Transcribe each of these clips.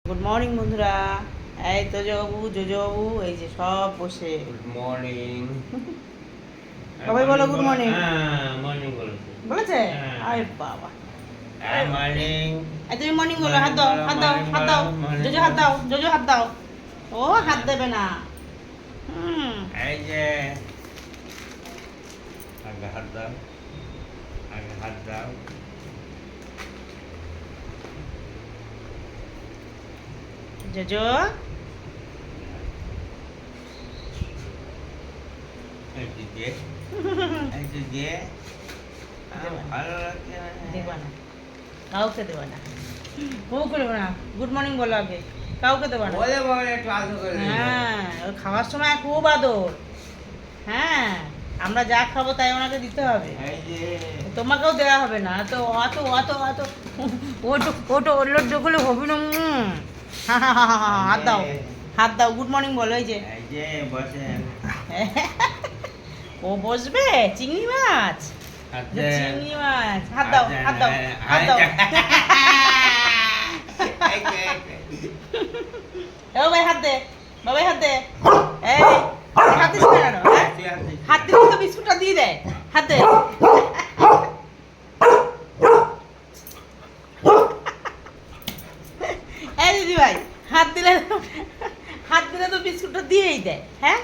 Good morning বন্ধুরা। এই তো জবাবু জোজবাবু এই যে সব বসে। Good morning. সবাই বলো গুড মর্নিং। হ্যাঁ মর্নিং বলেছে? হ্যাঁ। আরে বাবা, মর্নিং। এই তুমি মর্নিং বলো। হাত দাও, হাত দাও, হাত দাও। জোজো হাত দাও, জোজো হাত দাও। ও হাত দেবে না। এই যে আগে হাত দাও, আগে হাত দাও। জোজো এই যে ভালো লাগছে না। দেবা না, কাউকে দেবা না, ও করবে না। গুড মর্নিং বলো আগে, কাউকে দেবা না। বলে বলে একটু আদর করে দিও। হ্যাঁ, ওই খাওয়ার সময় খুব আদর। হ্যাঁ, আমরা যা খাবো তাই ওনাকে দিতে হবে। এই যে তোমাকেও দেওয়া হবে না। তো অত অত অত ওটো ওটো ওল্লোর যোগলে হবি না। হাত দাও, হাত দাও। গুড মর্নিং বলো। এই যে এই যে বসেন। ও বসবে। চিংড়ি মাছ, হাতে চিংড়ি মাছ। হাত দাও, হাত দাও, হাত দাও। এই যে ও ভাই হাত দে, বাবাই হাত দে। এই হাত দিস না কেন? হ্যাঁ? হাত দিলে তো বিস্কুটটা দিয়ে দেয়। হাত দে। এই দিদি ভাই, হাত দিলে তো বিস্কুটটা দিয়েই দেয়। হ্যাঁ,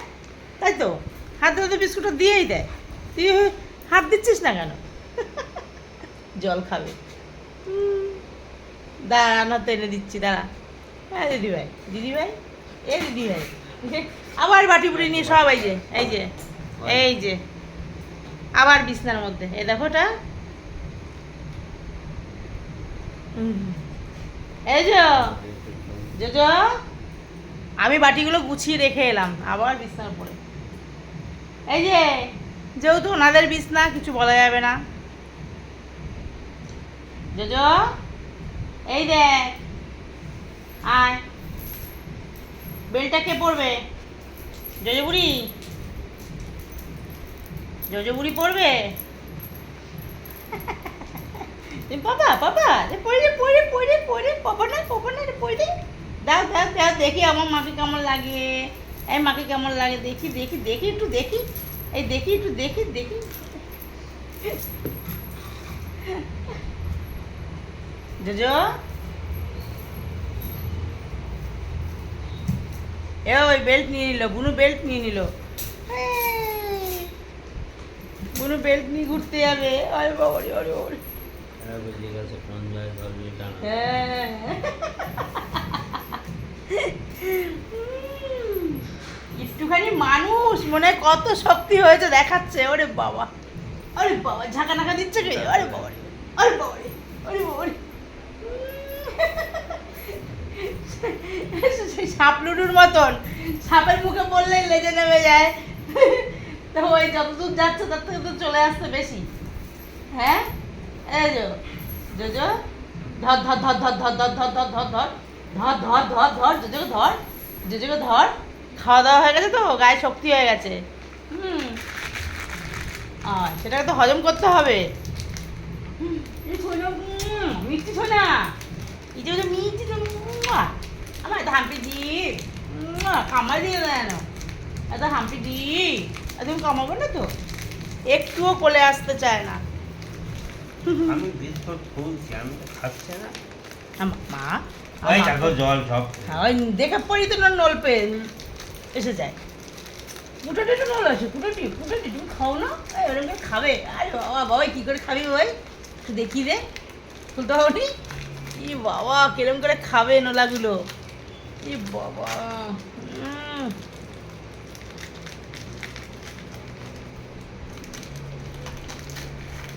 তাই তো। হাত দিলে তো বিস্কুটটা দিয়েই দেয়। তুই হাত দিচ্ছিস না কেন? জল খাবে। দাঁড়া, না তো এনে দিচ্ছি, দাঁড়া। হ্যাঁ দিদি ভাই, দিদি ভাই, এ দিদি ভাই। আবার বাটি বুটি নিয়ে সব এই যে, এই যে, এই যে, আবার বিছনার মধ্যে। এই দেখো ওটা। এই যে জোজো, আমি বাটিগুলো গুছিয়ে রেখে এলাম, আবার বিছনার উপরে। এই যে, যেহেতু ওনাদের বিছনা, কিছু বলা যাবে না। জোজো, এই দেখ, আয়। বেলটা কে পড়বে? জোজো বুড়ি, জোজো বুড়ি পড়বে। বাবা বাবা, পড়ে পড়ে পড়ে পড়ে, পাবো না পাবো না, পড়ে। দাও দাও দাও, দেখি আমার মাকে কেমন লাগে। এই মাকে কেমন লাগে দেখি দেখি দেখি, একটু দেখি। এই দেখি, একটু দেখি দেখি। জোজো, এ ওই বেল্ট নিয়ে নিল, বুনু বেল্ট নিয়ে নিল। বুনু বেল্ট নিয়ে ঘুরতে যাবে। আরে বাবা রে, আরে বাবা রে। হ্যাঁ। একটুখানি মানুষ মনে হয় কত শক্তি হয়েছে দেখাচ্ছে। ওরে বাবা, আরে বাবা, ঝাঁকা নাকা দিচ্ছে কে? আরে বাবা রে, আরে বাবা রে, আরে বাবা রে। সেই সাপ লুডুর মতন, সাপের মুখে পড়লেই লেজে নেমে যায়। তো ওই যতদূর যাচ্ছে তার থেকে তো চলে আসতে বেশি। হ্যাঁ, এই যে জোজো, ধর ধর ধর ধর ধর ধর ধর ধর ধর ধর ধর ধর ধর ধর, জোজোকে ধর, জোজোকে ধর। খাওয়া দাওয়া হয়ে গেছে তো, গায়ে শক্তি হয়ে গেছে। সেটাকে তো হজম করতে হবে। মিষ্টি শোনা, এই যে মিষ্টি তো আমার এত হাম্পি দি কামাই দিয়ে দেয় না। এত হাম্পি দি, তুমি কামাবো না তো। একটুও কোলে আসতে চায় না। আমি বিস্কুট খুলছি, আমি তো খাচ্ছি না। মা, ওই দেখো জল সব। ওই দেখে পড়ি তো নল পে এসে যায়। ফুটাটি তো নল আছে, ফুটাটি ফুটাটি, তুমি খাও না? এরকম করে খাবে? আরে বাবা, বাবা কী করে খাবি ভাই? দেখি রে, খুলতে হবনি। ই বাবা, কিরম করে খাবে নোলাগুলো। ই বাবা,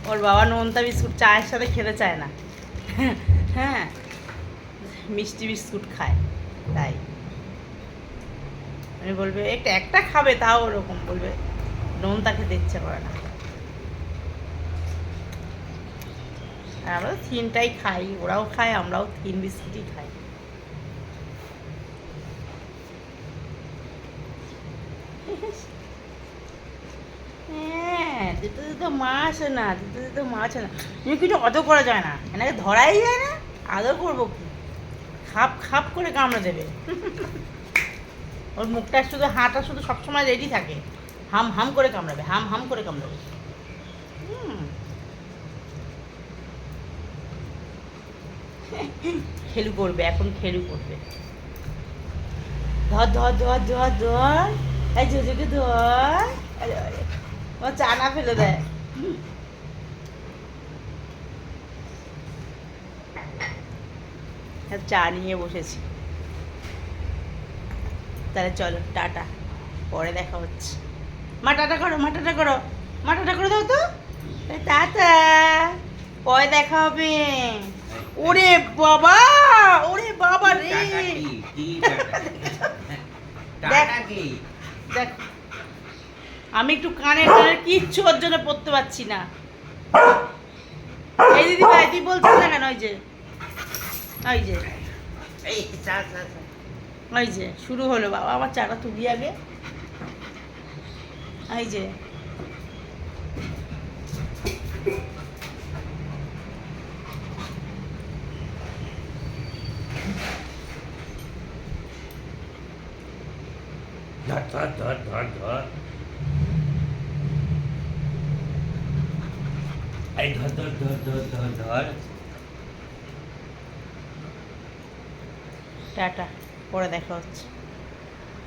ওর বাবা নোনতা বিস্কুট চায়ের সাথে খেতে চায় না। হ্যাঁ, মিষ্টি বিস্কুট খায়, তাই আমি বলবে একটা একটা খাবে, তাও ওরকম বলবে নোনতা খেতে ইচ্ছে করে না। আর আমরা তো তিনটাই খাই, ওরাও খায়, আমরাও তিন বিস্কুটই খাই। হ্যাঁ, দিতে দিতে মা আসে না, দিতে দিতে মা আসে না। তুমি কিছু অত করা যায় না, এনাকে ধরাই যায় না, আদর করবো কি? খাপ খাপ করে কামড়ে দেবে। ওর মুখটা শুধু হাঁটা শুধু সবসময় রেডি থাকে, হাম হাম করে কামড়াবে, হাম হাম করে কামড়াবে। খেলু করবে এখন, খেলু করবে। ধর ধর ধর ধর ধর, এই জোজোকে ধর। আরে আরে, ও চা না ফেলে দেয়। চা নিয়ে বসেছি। তাহলে চলো টাটা, পরে দেখা হচ্ছে। মা টাটা করো, মা টাটা করো, মা টাটা করে দাও তো। টাটা, পরে দেখা হবে। ওরে বাবা, ওরে বাবা রে। টাটা কি? কি টাটা? টাটা কি? দেখ, আমি একটু কানের কানের কিচ্ছু ওর জন্য পড়তে পারছি না। এই দিদি ভাই তুই বলছিস না কেন? ওই যে ওই যে এই চা চা চা। ওই যে শুরু হলো। বাবা আমার চাটা তুলি আগে। এই যে ধর ধর ধর ধর ধর। এই ধর ধর ধর ধর ধর ধর। টাটা, পরে দেখা হচ্ছে।